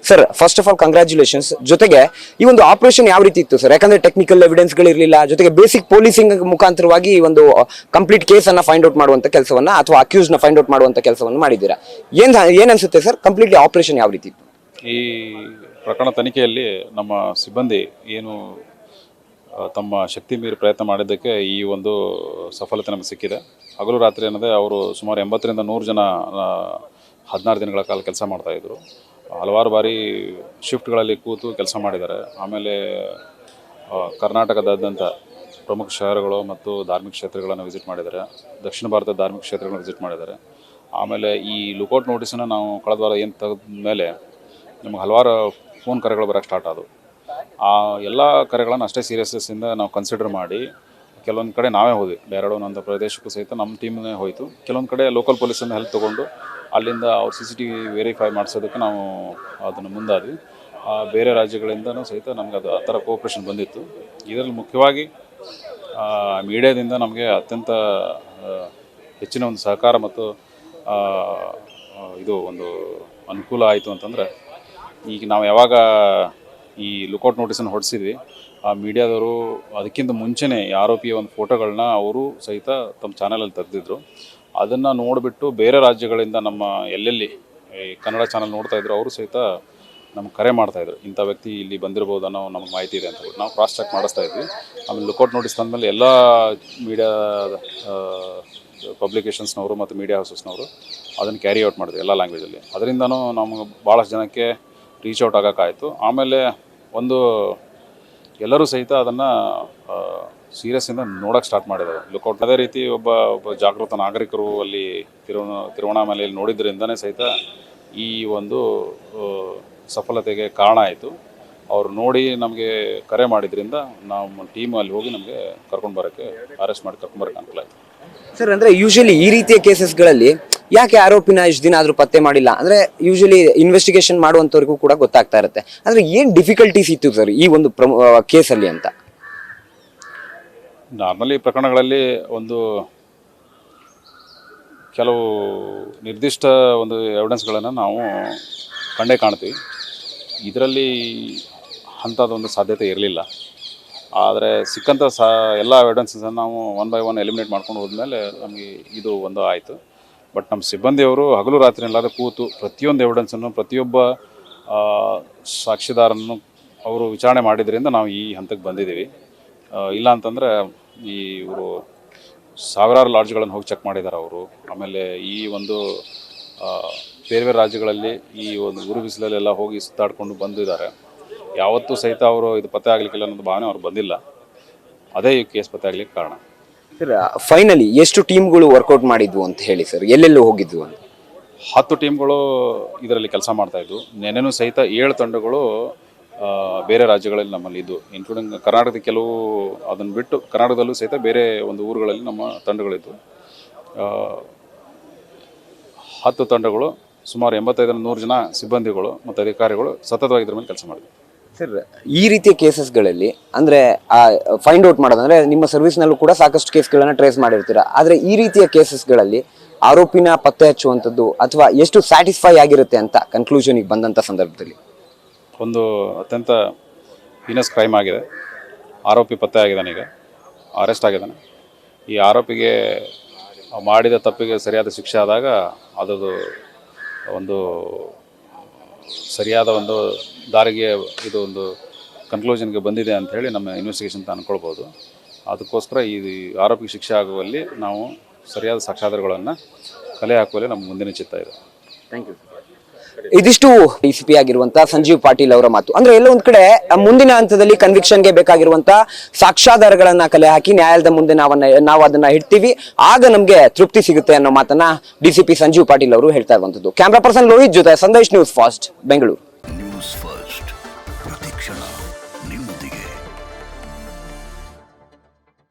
Sir first of all congratulations. ಜೊತೆಗೆ ಈ ಒಂದು ಆಪರೇಷನ್ ಯಾವ ರೀತಿ ಇತ್ತು ಸರ್? ಯಾಕಂದ್ರೆ ಟೆಕ್ನಿಕಲ್ ಎವಿಡೆನ್ಸ್ ಗಳಿರಲಿಲ್ಲ, ಜೊತೆಗೆ ಬೇಸಿಕ್ ಪೊಲೀಸಿಂಗ್ ಮುಖಾಂತರವಾಗಿ ಈ ಒಂದು ಕಂಪ್ಲೀಟ್ ಕೇಸ್ ಅನ್ನ ಫೈಂಡ್ ಔಟ್ ಮಾಡುವಂತ ಕೆಲಸವನ್ನ ಅಥವಾ ಅಕ್ಯೂಸ್ ನ ಫೈಂಡ್ ಔಟ್ ಮಾಡುವಂತ ಕೆಲಸವನ್ನು ಮಾಡಿದ್ದೀರಾ. ಏನ್ ಅನ್ಸುತ್ತೆ ಸರ್, ಕಂಪ್ಲೀಟ್ಲಿ ಆಪರೇಷನ್ ಯಾವ ರೀತಿ ಇತ್ತು? ಈ ಪ್ರಕರಣ ತನಿಖೆಯಲ್ಲಿ ನಮ್ಮ ಸಿಬ್ಬಂದಿ ಏನು ತಮ್ಮ ಶಕ್ತಿ ಮೀರಿ ಪ್ರಯತ್ನ ಮಾಡಿದ್ದಕ್ಕೆ ಈ ಒಂದು ಸಫಲತೆ ನಮಗೆ ಸಿಕ್ಕಿದೆ. ಹಗಲು ರಾತ್ರಿ ಅನ್ನೋದೇ ಅವರು ಸುಮಾರು 80ರಿಂದ 100 ಜನ 16 ದಿನಗಳ ಕಾಲ ಕೆಲಸ ಮಾಡ್ತಾಯಿದ್ರು. ಹಲವಾರು ಬಾರಿ ಶಿಫ್ಟ್ಗಳಲ್ಲಿ ಕೂತು ಕೆಲಸ ಮಾಡಿದ್ದಾರೆ. ಆಮೇಲೆ ಕರ್ನಾಟಕದಾದ್ಯಂತ ಪ್ರಮುಖ ಶಹರಗಳು ಮತ್ತು ಧಾರ್ಮಿಕ ಕ್ಷೇತ್ರಗಳನ್ನು ವಿಸಿಟ್ ಮಾಡಿದ್ದಾರೆ. ದಕ್ಷಿಣ ಭಾರತದ ಧಾರ್ಮಿಕ ಕ್ಷೇತ್ರಗಳನ್ನು ವಿಸಿಟ್ ಮಾಡಿದ್ದಾರೆ. ಆಮೇಲೆ ಈ ಲುಕೌಟ್ ನೋಟಿಸನ್ನು ನಾವು ಕಳೆದ ವಾರ ಏನು ತೆಗೆದ ಮೇಲೆ ನಮಗೆ ಹಲವಾರು ಫೋನ್ ಕರೆಗಳು ಬರೋಕ್ಕೆ ಸ್ಟಾರ್ಟ್ ಆದವು. ಆ ಎಲ್ಲ ಕರೆಗಳನ್ನು ಅಷ್ಟೇ ಸೀರಿಯಸ್ನೆಸ್ಸಿಂದ ನಾವು ಕನ್ಸಿಡರ್ ಮಾಡಿ ಕೆಲವೊಂದು ಕಡೆ ನಾವೇ ಹೋದ್ವಿ. ಡೆಹ್ರಾಡೂನ್ ಅಂತ ಪ್ರದೇಶಕ್ಕೂ ಸಹಿತ ನಮ್ಮ ಟೀಮ್ನೇ ಹೋಯಿತು. ಕೆಲವೊಂದು ಕಡೆ ಲೋಕಲ್ ಪೊಲೀಸನ್ನು ಹೆಲ್ಪ್ ತೊಗೊಂಡು ಅಲ್ಲಿಂದ ಅವ್ರು CCTV ವೆರಿಫೈ ಮಾಡಿಸೋದಕ್ಕೆ ನಾವು ಅದನ್ನು ಮುಂದಾದ್ವಿ. ಬೇರೆ ರಾಜ್ಯಗಳಿಂದನೂ ಸಹಿತ ನಮಗೆ ಅದು ಆ ಥರ ಕೋಆಪ್ರೇಷನ್ ಬಂದಿತ್ತು. ಇದರಲ್ಲಿ ಮುಖ್ಯವಾಗಿ ಮೀಡಿಯಾದಿಂದ ನಮಗೆ ಅತ್ಯಂತ ಹೆಚ್ಚಿನ ಒಂದು ಸಹಕಾರ ಮತ್ತು ಇದು ಒಂದು ಅನುಕೂಲ ಆಯಿತು ಅಂತಂದರೆ, ಈಗ ನಾವು ಯಾವಾಗ ಈ ಲುಕೌಟ್ ನೋಟಿಸನ್ನು ಹೊರಡಿಸಿದ್ವಿ, ಆ ಮೀಡಿಯಾದವರು ಅದಕ್ಕಿಂತ ಮುಂಚೆನೇ ಆರೋಪಿಯ ಒಂದು ಫೋಟೋಗಳನ್ನ ಅವರು ಸಹಿತ ತಮ್ಮ ಚಾನಲಲ್ಲಿ ತೆಗೆದಿದ್ರು. ಅದನ್ನು ನೋಡಿಬಿಟ್ಟು ಬೇರೆ ರಾಜ್ಯಗಳಿಂದ ನಮ್ಮ ಎಲ್ಲೆಲ್ಲಿ ಈ ಕನ್ನಡ ಚಾನಲ್ ನೋಡ್ತಾಯಿದ್ರು ಅವರು ಸಹಿತ ನಮ್ಗೆ ಕರೆ ಮಾಡ್ತಾಯಿದ್ರು, ಇಂಥ ವ್ಯಕ್ತಿ ಇಲ್ಲಿ ಬಂದಿರ್ಬೋದು ಅನ್ನೋ ನಮಗೆ ಮಾಹಿತಿ ಇದೆ ಅಂತ. ನಾವು ಕ್ರಾಸ್ ಚೆಕ್ ಮಾಡಿಸ್ತಾ ಇದ್ವಿ. ಆಮೇಲೆ ಲುಕೌಟ್ ನೋಟಿಸ್ ತಂದಮೇಲೆ ಎಲ್ಲ ಮೀಡಿಯಾ ಪಬ್ಲಿಕೇಶನ್ಸ್ನವರು ಮತ್ತು ಮೀಡಿಯಾ ಹೌಸಸ್ನವರು ಅದನ್ನು ಕ್ಯಾರಿ ಔಟ್ ಮಾಡಿದ್ವಿ ಎಲ್ಲ ಲ್ಯಾಂಗ್ವೇಜಲ್ಲಿ. ಅದರಿಂದನೂ ನಮಗೆ ಭಾಳಷ್ಟು ಜನಕ್ಕೆ ರೀಚ್ ಔಟ್ ಆಗೋಕ್ಕಾಯಿತು. ಆಮೇಲೆ ಒಂದು ಎಲ್ಲರೂ ಸಹಿತ ಅದನ್ನು ಸೀರಿಯಸ್ಸಿಂದ ನೋಡೋಕ್ಕೆ ಸ್ಟಾರ್ಟ್ ಮಾಡಿದ್ದಾರೆ ಲುಕೌಟ್. ಅದೇ ರೀತಿ ಒಬ್ಬ ಜಾಗೃತ ನಾಗರಿಕರು ಅಲ್ಲಿ ತಿರುವಣ್ಣಾಮಲೆಯಲ್ಲಿ ನೋಡಿದ್ರಿಂದನೇ ಸಹಿತ ಈ ಒಂದು ಸಫಲತೆಗೆ ಕಾರಣ ಆಯಿತು. ಅವರು ನೋಡಿ ನಮಗೆ ಕರೆ ಮಾಡಿದ್ರಿಂದ ನಾವು ಟೀಮ್ ಅಲ್ಲಿ ಹೋಗಿ ನಮಗೆ ಅರೆಸ್ಟ್ ಮಾಡಿ ಕರ್ಕೊಂಡ್ಬರೋಕ್ಕೆ ಅನುಕೂಲ ಆಯಿತು. ಸರ್ ಅಂದ್ರೆ ಯೂಶಲಿ ಈ ರೀತಿಯ ಕೇಸಸ್ಗಳಲ್ಲಿ ಯಾಕೆ ಆರೋಪಿನ ಇಷ್ಟು ದಿನ ಆದ್ರೂ ಪತ್ತೆ ಮಾಡಿಲ್ಲ ಅಂದ್ರೆ ಯೂಶಲಿ ಇನ್ವೆಸ್ಟಿಗೇಷನ್ ಮಾಡುವಂತವ್ರಿಗೂ ಕೂಡ ಗೊತ್ತಾಗ್ತಾ ಇರುತ್ತೆ. ಅಂದ್ರೆ ಏನ್ ಡಿಫಿಕಲ್ಟೀಸ್ ಇತ್ತು ಸರ್ ಈ ಒಂದು ಕೇಸಲ್ಲಿ ಅಂತ? ನಾರ್ಮಲಿ ಪ್ರಕರಣಗಳಲ್ಲಿ ಒಂದು ಕೆಲವು ನಿರ್ದಿಷ್ಟ ಒಂದು ಎವಿಡೆನ್ಸ್ಗಳನ್ನು ನಾವು ಕಂಡೇ ಕಾಣ್ತೀವಿ. ಇದರಲ್ಲಿ ಅಂಥದ್ದೊಂದು ಸಾಧ್ಯತೆ ಇರಲಿಲ್ಲ. ಆದರೆ ಸಿಕ್ಕಂಥ ಎಲ್ಲ ಎವಿಡೆನ್ಸನ್ನು ನಾವು 1 by 1 ಎಲಿಮಿನೇಟ್ ಮಾಡ್ಕೊಂಡು ಹೋದ್ಮೇಲೆ ನಮಗೆ ಇದು ಒಂದು ಆಯಿತು. ಬಟ್ ನಮ್ಮ ಸಿಬ್ಬಂದಿಯವರು ಹಗಲು ರಾತ್ರಿ ಎಲ್ಲಾದರೂ ಕೂತು ಪ್ರತಿಯೊಂದು ಎವಿಡೆನ್ಸನ್ನು ಪ್ರತಿಯೊಬ್ಬ ಸಾಕ್ಷಿದಾರನ್ನು ಅವರು ವಿಚಾರಣೆ ಮಾಡಿದ್ರಿಂದ ನಾವು ಈ ಹಂತಕ್ಕೆ ಬಂದಿದ್ದೀವಿ. ಇಲ್ಲ ಅಂತಂದರೆ ಇವರು ಸಾವಿರಾರು ಲಾಡ್ಜ್ಗಳನ್ನು ಹೋಗಿ ಚೆಕ್ ಮಾಡಿದ್ದಾರೆ ಅವರು. ಆಮೇಲೆ ಈ ಒಂದು ಬೇರೆ ಬೇರೆ ರಾಜ್ಯಗಳಲ್ಲಿ ಈ ಒಂದು ಉರು ಬಿಸಿಲಲ್ಲೆಲ್ಲ ಹೋಗಿ ಸುತ್ತಾಡಿಕೊಂಡು ಬಂದಿದ್ದಾರೆ. ಯಾವತ್ತೂ ಸಹಿತ ಅವರು ಇದು ಪತ್ತೆ ಆಗಲಿಕ್ಕಿಲ್ಲ ಅನ್ನೋದು ಭಾವನೆ ಅವ್ರು ಬಂದಿಲ್ಲ. ಅದೇ ಈ ಕೇಸ್ ಪತ್ತೆ ಆಗಲಿಕ್ಕೆ ಕಾರಣ. ಸರ್ ಫೈನಲಿ ಎಷ್ಟು ಟೀಮ್ಗಳು ವರ್ಕೌಟ್ ಮಾಡಿದ್ವು ಅಂತ ಹೇಳಿ ಸರ್, ಎಲ್ಲೆಲ್ಲೂ ಹೋಗಿದ್ವು ಅಂತ? 10 ಟೀಮ್ಗಳು ಇದರಲ್ಲಿ ಕೆಲಸ ಮಾಡ್ತಾಯಿದ್ವು. ನೆನೆನೂ ಸಹಿತ 7 ತಂಡಗಳು ಬೇರೆ ರಾಜ್ಯಗಳಲ್ಲಿ ನಮ್ಮಲ್ಲಿ ಇದ್ದು, ಇನ್ಕ್ಲೂಡಿಂಗ್ ಕರ್ನಾಟಕದ ಕೆಲವು ಅದನ್ನು ಬಿಟ್ಟು ಕರ್ನಾಟಕದಲ್ಲೂ ಸಹಿತ ಬೇರೆ ಒಂದು ಊರುಗಳಲ್ಲಿ ನಮ್ಮ ತಂಡಗಳಿದ್ದು. 10 ತಂಡಗಳು ಸುಮಾರು 85ರಿಂದ 100 ಜನ ಸಿಬ್ಬಂದಿಗಳು ಮತ್ತು ಅಧಿಕಾರಿಗಳು ಸತತವಾಗಿ ಇದ್ರ ಮೇಲೆ ಕೆಲಸ ಮಾಡಿದ್ವಿ. ಸರ್ ಈ ರೀತಿಯ ಕೇಸಸ್ಗಳಲ್ಲಿ ಅಂದ್ರೆ ಫೈಂಡ್ ಔಟ್ ಮಾಡೋದಂದ್ರೆ ನಿಮ್ಮ ಸರ್ವಿಸ್ನಲ್ಲೂ ಕೂಡ ಸಾಕಷ್ಟು ಕೇಸ್ಗಳನ್ನ ಟ್ರೇಸ್ ಮಾಡಿರ್ತೀರಾ. ಆದ್ರೆ ಈ ರೀತಿಯ ಕೇಸಸ್ಗಳಲ್ಲಿ ಆರೋಪಿನ ಪತ್ತೆ ಹಚ್ಚುವಂಥದ್ದು ಅಥವಾ ಎಷ್ಟು ಸ್ಯಾಟಿಸ್ಫೈ ಆಗಿರುತ್ತೆ ಅಂತ ಕನ್ಕ್ಲೂಷನ್ಗೆ ಬಂದಂಥ ಸಂದರ್ಭದಲ್ಲಿ? ಒಂದು ಅತ್ಯಂತ ಹೀನಸ್ ಕ್ರೈಮ್ ಆಗಿದೆ. ಆರೋಪಿ ಪತ್ತೆ ಆಗಿದ್ದಾನೆ, ಈಗ ಅರೆಸ್ಟ್ ಆಗಿದ್ದಾನೆ. ಈ ಆರೋಪಿಗೆ ಮಾಡಿದ ತಪ್ಪಿಗೆ ಸರಿಯಾದ ಶಿಕ್ಷೆ ಆದಾಗ ಅದರದ್ದು ಒಂದು ಸರಿಯಾದ ಒಂದು ದಾರಿಗೆ ಇದು ಒಂದು ಕನ್ಕ್ಲೂಷನ್ಗೆ ಬಂದಿದೆ ಅಂಥೇಳಿ ನಮ್ಮ ಇನ್ವೆಸ್ಟಿಗೇಷನ್ ಅಂತ ಅಂದ್ಕೊಳ್ಬೋದು. ಅದಕ್ಕೋಸ್ಕರ ಈ ಆರೋಪಿಗೆ ಶಿಕ್ಷೆ ಆಗುವಲ್ಲಿ ನಾವು ಸರಿಯಾದ ಸಾಕ್ಷ್ಯಾಧಾರಗಳನ್ನು ಕಲೆ ಹಾಕುವಲ್ಲಿ ನಮ್ಮ ಮುಂದಿನ ಚಿತ್ತ ಇದೆ. Thank you. ಇದಿಷ್ಟು DCP ಆಗಿರುವಂತಹ ಸಂಜೀವ್ ಪಾಟೀಲ್ ಅವರ ಮಾತು. ಅಂದ್ರೆ ಎಲ್ಲ ಒಂದ್ ಕಡೆ ಮುಂದಿನ ಹಂತದಲ್ಲಿ ಕನ್ವಿಕ್ಷನ್ಗೆ ಬೇಕಾಗಿರುವಂತಹ ಸಾಕ್ಷ್ಯಾಧಾರಗಳನ್ನ ಕಲೆ ಹಾಕಿ ನ್ಯಾಯಾಲಯದ ಮುಂದೆ ನಾವು ಅದನ್ನ ಇಡ್ತೀವಿ, ಆಗ ನಮ್ಗೆ ತೃಪ್ತಿ ಸಿಗುತ್ತೆ ಅನ್ನೋ ಮಾತನ್ನ DCP ಸಂಜೀವ್ ಪಾಟೀಲ್ ಅವರು ಹೇಳ್ತಾ ಇರುವಂತದ್ದು. ಕ್ಯಾಮ್ರಾ ಪರ್ಸನ್ ಲೋಹಿತ್ ಜೊತೆ ಸಂದೇಶ್, ನ್ಯೂಸ್ ಫಾಸ್ಟ್, ಬೆಂಗಳೂರು.